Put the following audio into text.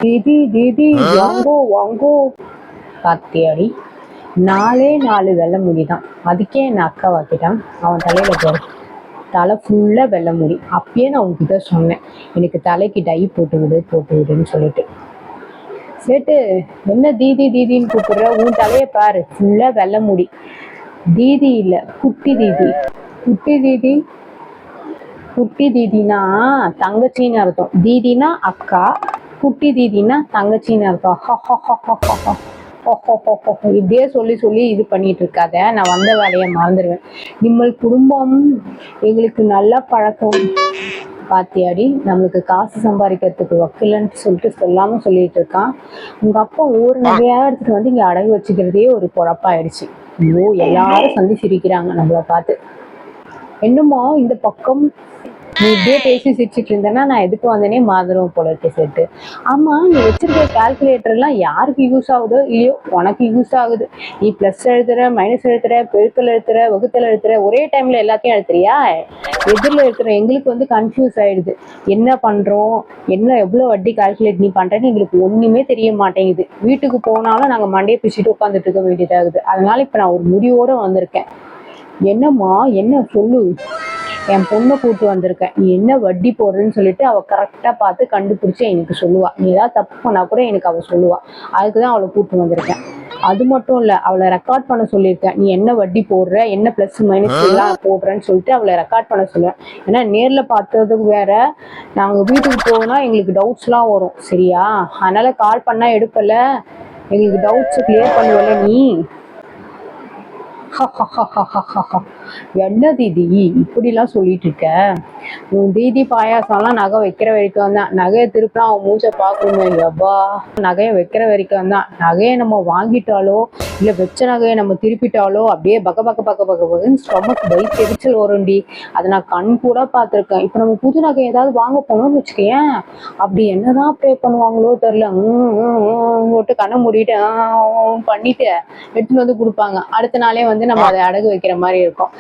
தீதி தீதி வாங்கோ வாங்கோ. பாத்தியாடி, 4 வெள்ளை முடிதான். அதுக்கே என்ன அக்கா வாக்கிட்டான். அவன் தலையில போற தலை ஃபுல்லா வெள்ளை முடி. அப்பயே நான் உங்ககிட்ட சொன்னேன், எனக்கு தலைக்கு டை போட்டு விடுன்னு சொல்லிட்டு. சேட்டு, என்ன தீதி தீதின்னு கூப்பிடுற? உன் தலையை பாரு, ஃபுல்லா வெள்ளை முடி. தீதி இல்ல, குட்டி தீதி. குட்டி தீதி, குட்டி தீதினா தங்கச்சின்னு அர்த்தம். தீதினா அக்கா, குட்டி தீதினா தங்கச்சின்னு அர்த்தம். இப்படியே சொல்லி சொல்லி இது பண்ணிட்டு இருக்காத, நான் வந்த வேலையை மறந்துடுவேன். நிம்மல் குடும்பம் எங்களுக்கு நல்ல பழக்கம். பாத்தியாடி, நம்மளுக்கு காசு சம்பாதிக்கிறதுக்கு வக்கிலன்னு சொல்லிட்டு சொல்லாம சொல்லிட்டு இருக்கான். உங்க அப்பா ஒவ்வொரு நகையா எடுத்துட்டு வந்து இங்க அடகு வச்சுக்கிறதே ஒரு பொழப்பாயிடுச்சு. ஐயோ, எல்லாரும் சந்தி சிரிக்கிறாங்க நம்மள பார்த்து. என்னமோ இந்த பக்கம் நீ இப்படியே பேசி சிரிச்சிட்டு இருந்தேன்னா நான் எதுக்கு வந்தேனே மாதிரும் போல இருக்கு செட்டு. ஆமா, நீ வச்சிருக்க கால்குலேட்டர் எல்லாம் யாருக்கு யூஸ் ஆகுதோ இல்லையோ, உனக்கு யூஸ் ஆகுது. நீ பிளஸ் எழுதுற, மைனஸ் எழுதுற, பெருக்கல் எழுதுற, வகுத்தல் எழுதுற, ஒரே டைம்ல எல்லாத்தையும் எழுதுறியா? எதிரில் இருக்கிற எங்களுக்கு வந்து கன்ஃபியூஸ் ஆயிடுது. என்ன பண்றோம், என்ன எவ்வளவு வட்டி கால்குலேட் நீ பண்றேன்னு எங்களுக்கு ஒண்ணுமே தெரிய மாட்டேங்குது. வீட்டுக்கு போனாலும் நாங்க மண்டையை பிச்சுட்டு உட்காந்துட்டு இருக்க வேண்டியதாகுது. அதனால இப்ப நான் ஒரு முடிவோட வந்திருக்கேன். என்னம்மா, என்ன சொல்லு? என் பொண்ணை கூட்டு வந்திருக்கேன். நீ என்ன வட்டி போடுறேன்னு சொல்லிட்டு அவ கரெக்டா பார்த்து கண்டுபிடிச்சு எனக்கு சொல்லுவா. நீ ஏதாவது தப்பு பண்ணா கூட எனக்கு அவ சொல்லுவா. அதுக்குதான் அவளை கூட்டு வந்திருக்கேன். அது மட்டும் இல்ல, அவளை ரெக்கார்ட் பண்ண சொல்லியிருக்கேன். நீ என்ன வட்டி போடுற, என்ன பிளஸ் மைனஸ் எல்லாம் போடுறேன்னு சொல்லிட்டு அவளை ரெக்கார்ட் பண்ண சொல்லுவேன். ஏன்னா நேர்ல பார்த்ததுக்கு வேற, நாங்க வீட்டுக்கு போனா எங்களுக்கு டவுட்ஸ் எல்லாம் வரும். சரியா? அதனால கால் பண்ணா எடுப்பல, எங்களுக்கு டவுட்ஸ் கிளியர் பண்ணுவல நீ. என்ன தீதி இப்படிலாம் சொல்லிட்டு இருக்க? உன் தீதி பாயாசம்லாம் நகை வைக்கிற வரைக்கும் தான். நகையை திருப்பினா அவன் மூச்சை பார்க்கணுமே. எவ்வா, நகையை வைக்கிற வரைக்கும் தான். நகையை நம்ம வாங்கிட்டாலோ இல்ல வச்ச நகையை நம்ம திருப்பிட்டாலோ அப்படியே பக்கன்னு ஸ்டொமக் வயிற்று எரிச்சல் வரும்டி. அதை நான் கண் கூட பார்த்துருக்கேன். இப்ப நம்ம புது நகை ஏதாவது வாங்க போனோம்னு வச்சுக்கேன், அப்படி என்னதான் ப்ரே பண்ணுவாங்களோ தெரியல. போட்டு கண்ணை மூடிட்டு பண்ணிட்டு எடுத்துட்டு வந்து கொடுப்பாங்க. அடுத்த நாளே வந்து நம்ம அதை அடகு வைக்கிற மாதிரி இருக்கும்.